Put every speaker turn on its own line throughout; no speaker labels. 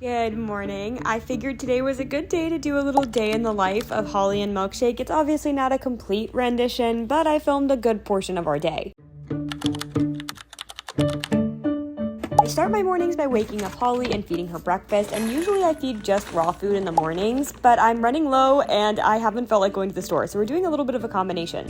Good morning. I figured today was a good day to do a little day in the life of Holly and Milkshake. It's obviously not a complete rendition, but I filmed a good portion of our day. I start my mornings by waking up Holly and feeding her breakfast, and usually I feed just raw food in the mornings, but I'm running low and I haven't felt like going to the store, so we're doing a little bit of a combination.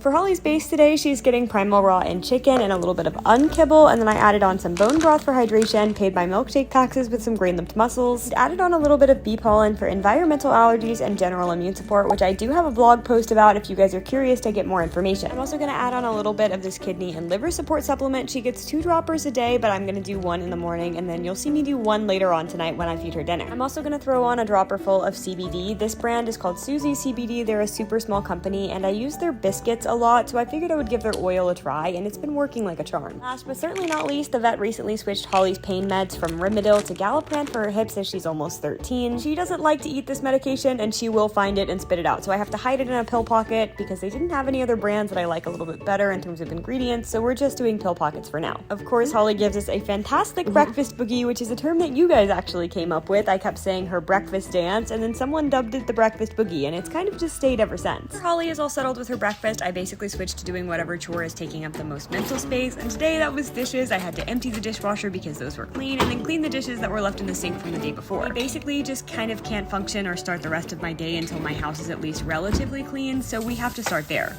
For Holly's base today, she's getting primal raw and chicken and a little bit of unkibble, and then I added on some bone broth for hydration, paid my milkshake taxes with some grain-lipped mussels, added on a little bit of bee pollen for environmental allergies and general immune support, which I do have a blog post about if you guys are curious to get more information. I'm also going to add on a little bit of this kidney and liver support supplement. She gets 2 droppers a day, but I'm going to do 1 in the morning, and then you'll see me do 1 later on tonight when I feed her dinner. I'm also going to throw on a dropper full of CBD. This brand is called Susie CBD. They're a super small company, and I use their biscuits a lot, so I figured I would give their oil a try, and it's been working like a charm. Last but certainly not least, the vet recently switched Holly's pain meds from Rimadyl to Galliprant for her hips as she's almost 13. She doesn't like to eat this medication, and she will find it and spit it out, so I have to hide it in a pill pocket because they didn't have any other brands that I like a little bit better in terms of ingredients, so we're just doing pill pockets for now. Of course, Holly gives us a fantastic breakfast boogie, which is a term that you guys actually came up with. I kept saying her breakfast dance, and then someone dubbed it the breakfast boogie, and it's kind of just stayed ever since. After Holly is all settled with her breakfast, I basically switched to doing whatever chore is taking up the most mental space, and today that was dishes. I had to empty the dishwasher because those were clean, and then clean the dishes that were left in the sink from the day before. I basically just kind of can't function or start the rest of my day until my house is at least relatively clean, so we have to start there.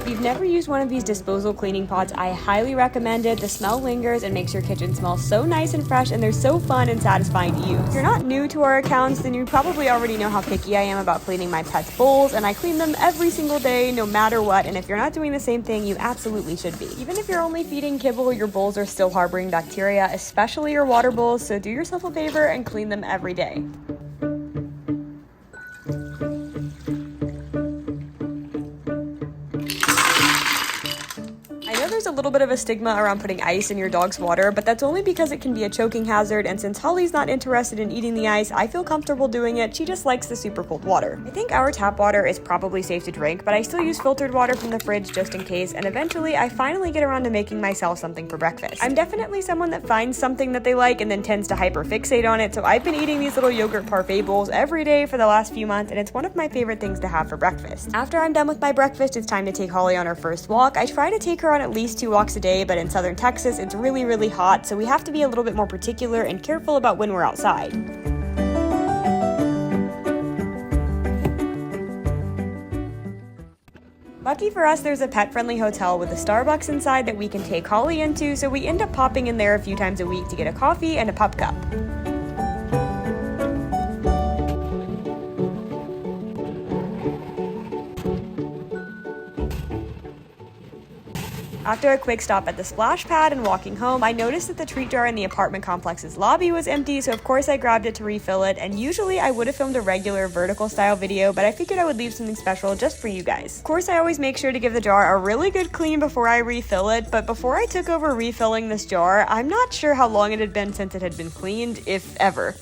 If you've never used one of these disposal cleaning pots, I highly recommend it. The smell lingers and makes your kitchen smell so nice and fresh, and they're so fun and satisfying to use. If you're not new to our accounts, then you probably already know how picky I am about cleaning my pets' bowls, and I clean them every single day, no matter what, and if you're not doing the same thing, you absolutely should be. Even if you're only feeding kibble, your bowls are still harboring bacteria, especially your water bowls, so do yourself a favor and clean them every day. There's a little bit of a stigma around putting ice in your dog's water, but that's only because it can be a choking hazard, and since Holly's not interested in eating the ice, I feel comfortable doing it. She just likes the super cold water. I think our tap water is probably safe to drink, but I still use filtered water from the fridge just in case, and eventually I finally get around to making myself something for breakfast. I'm definitely someone that finds something that they like and then tends to hyperfixate on it, so I've been eating these little yogurt parfait bowls every day for the last few months, and it's one of my favorite things to have for breakfast. After I'm done with my breakfast, it's time to take Holly on her first walk. I try to take her on at least 2 walks a day, but in southern Texas, it's really hot, so we have to be a little bit more particular and careful about when we're outside. Lucky for us, there's a pet-friendly hotel with a Starbucks inside that we can take Holly into, so we end up popping in there a few times a week to get a coffee and a pup cup. After a quick stop at the splash pad and walking home, I noticed that the treat jar in the apartment complex's lobby was empty, so of course I grabbed it to refill it, and usually I would have filmed a regular vertical style video, but I figured I would leave something special just for you guys. Of course, I always make sure to give the jar a really good clean before I refill it, but before I took over refilling this jar, I'm not sure how long it had been since it had been cleaned, if ever.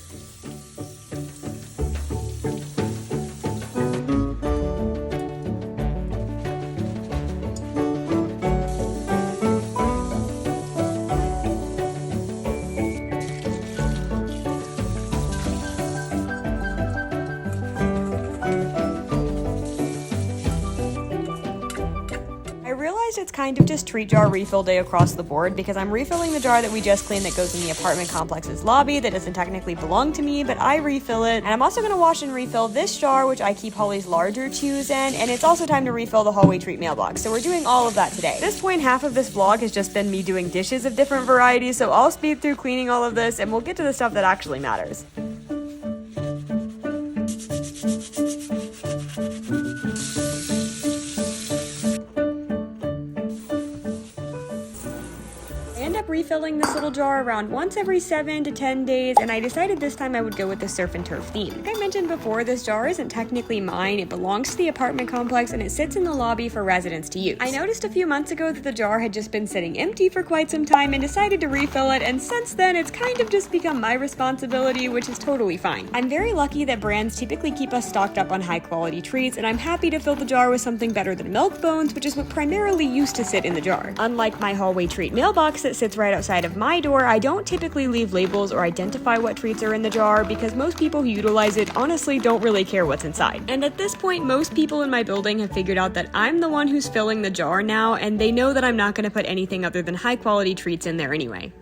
It's kind of just treat jar refill day across the board because I'm refilling the jar that we just cleaned that goes in the apartment complex's lobby that doesn't technically belong to me, but I refill it. And I'm also going to wash and refill this jar, which I keep Holly's larger chews in, and it's also time to refill the hallway treat mailbox. So we're doing all of that today. At this point, half of this vlog has just been me doing dishes of different varieties, so I'll speed through cleaning all of this and we'll get to the stuff that actually matters. refilling this little jar around once every 7 to 10 days, and I decided this time I would go with the surf and turf theme. Like I mentioned before, this jar isn't technically mine. It belongs to the apartment complex and it sits in the lobby for residents to use. I noticed a few months ago that the jar had just been sitting empty for quite some time and decided to refill it, and since then it's kind of just become my responsibility, which is totally fine. I'm very lucky that brands typically keep us stocked up on high quality treats, and I'm happy to fill the jar with something better than milk bones, which is what primarily used to sit in the jar. Unlike my hallway treat mailbox that sits right outside of my door, I don't typically leave labels or identify what treats are in the jar because most people who utilize it honestly don't really care what's inside. And at this point, most people in my building have figured out that I'm the one who's filling the jar now, and they know that I'm not going to put anything other than high quality treats in there anyway.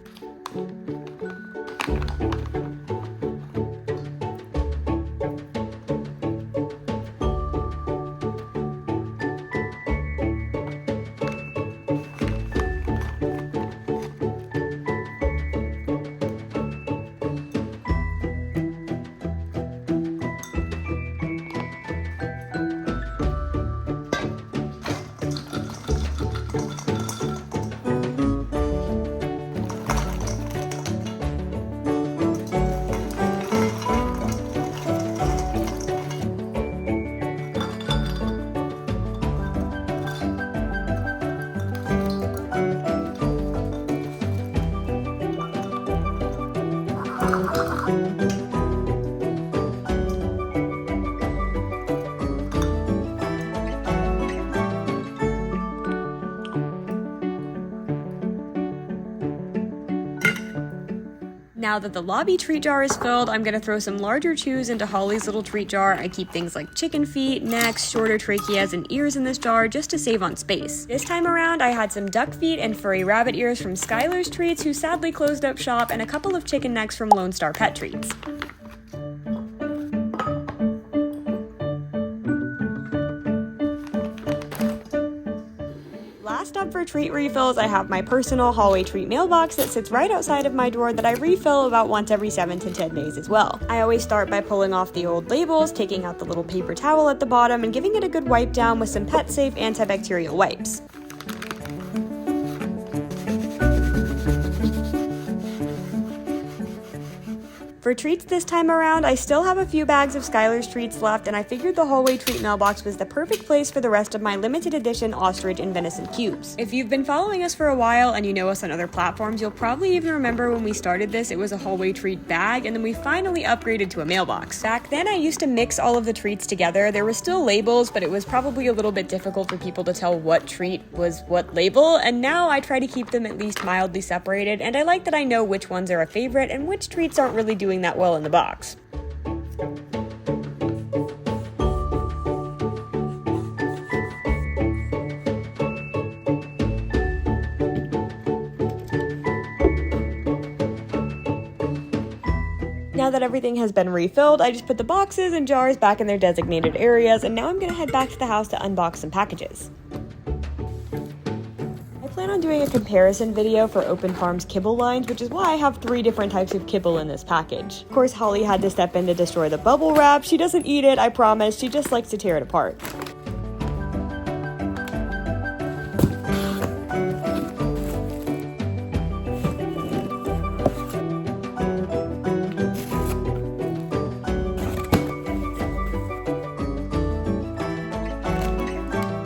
Now that the lobby treat jar is filled, I'm gonna throw some larger chews into Holly's little treat jar. I keep things like chicken feet, necks, shorter tracheas, and ears in this jar just to save on space. This time around, I had some duck feet and furry rabbit ears from Skylar's Treats, who sadly closed up shop, and a couple of chicken necks from Lone Star Pet Treats. Last up for treat refills, I have my personal hallway treat mailbox that sits right outside of my door that I refill about once every 7 to 10 days as well. I always start by pulling off the old labels, taking out the little paper towel at the bottom, and giving it a good wipe down with some pet-safe antibacterial wipes. For treats this time around, I still have a few bags of Skylar's Treats left, and I figured the hallway treat mailbox was the perfect place for the rest of my limited edition ostrich and venison cubes. If you've been following us for a while and you know us on other platforms, you'll probably even remember when we started this, it was a hallway treat bag, and then we finally upgraded to a mailbox. Back then, I used to mix all of the treats together. There were still labels, but it was probably a little bit difficult for people to tell what treat was what label, and now I try to keep them at least mildly separated, and I like that I know which ones are a favorite and which treats aren't really doing that well in the box. Now that everything has been refilled, I just put the boxes and jars back in their designated areas, and now I'm gonna head back to the house to unbox some packages. I plan on doing a comparison video for Open Farm's kibble lines, which is why I have 3 different types of kibble in this package. Of course, Holly had to step in to destroy the bubble wrap. She doesn't eat it, I promise, she just likes to tear it apart.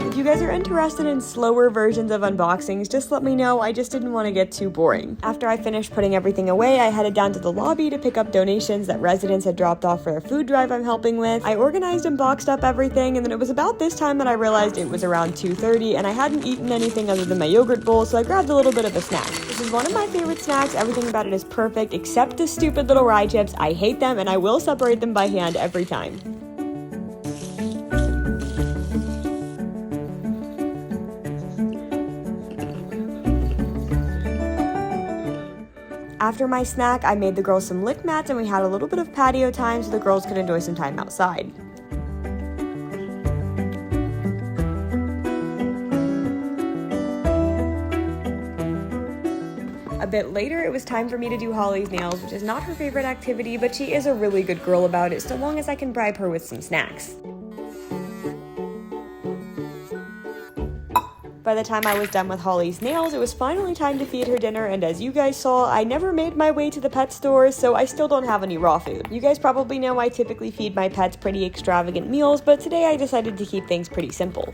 If you guys are interested in slower versions of unboxings, just let me know. I just didn't want to get too boring. After I finished putting everything away, I headed down to the lobby to pick up donations that residents had dropped off for a food drive I'm helping with. I organized and boxed up everything, and then it was about this time that I realized it was around 2:30 and I hadn't eaten anything other than my yogurt bowl, so I grabbed a little bit of a snack. This is one of my favorite snacks. Everything about it is perfect except the stupid little rye chips. I hate them, and I will separate them by hand every time. After my snack, I made the girls some lick mats, and we had a little bit of patio time so the girls could enjoy some time outside. A bit later, it was time for me to do Holly's nails, which is not her favorite activity, but she is a really good girl about it, so long as I can bribe her with some snacks. By the time I was done with Holly's nails, it was finally time to feed her dinner, and as you guys saw, I never made my way to the pet store, so I still don't have any raw food. You guys probably know I typically feed my pets pretty extravagant meals, but today I decided to keep things pretty simple.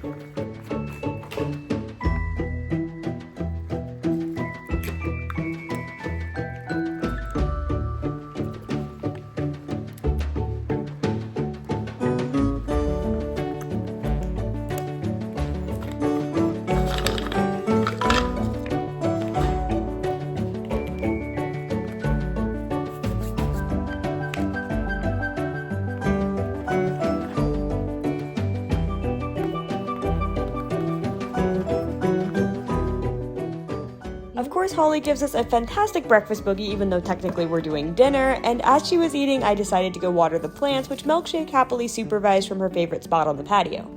Of course, Holly gives us a fantastic breakfast boogie, even though technically we're doing dinner, and as she was eating, I decided to go water the plants, which Milkshake happily supervised from her favorite spot on the patio.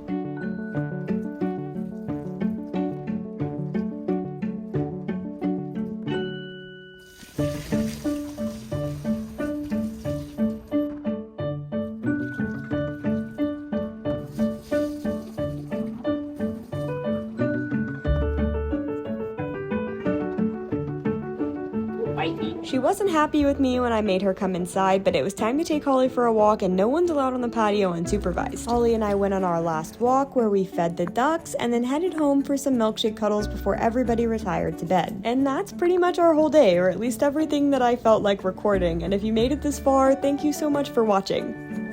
She wasn't happy with me when I made her come inside, but it was time to take Holly for a walk, and no one's allowed on the patio unsupervised. Holly and I went on our last walk where we fed the ducks and then headed home for some Milkshake cuddles before everybody retired to bed. And that's pretty much our whole day, or at least everything that I felt like recording, and if you made it this far, thank you so much for watching.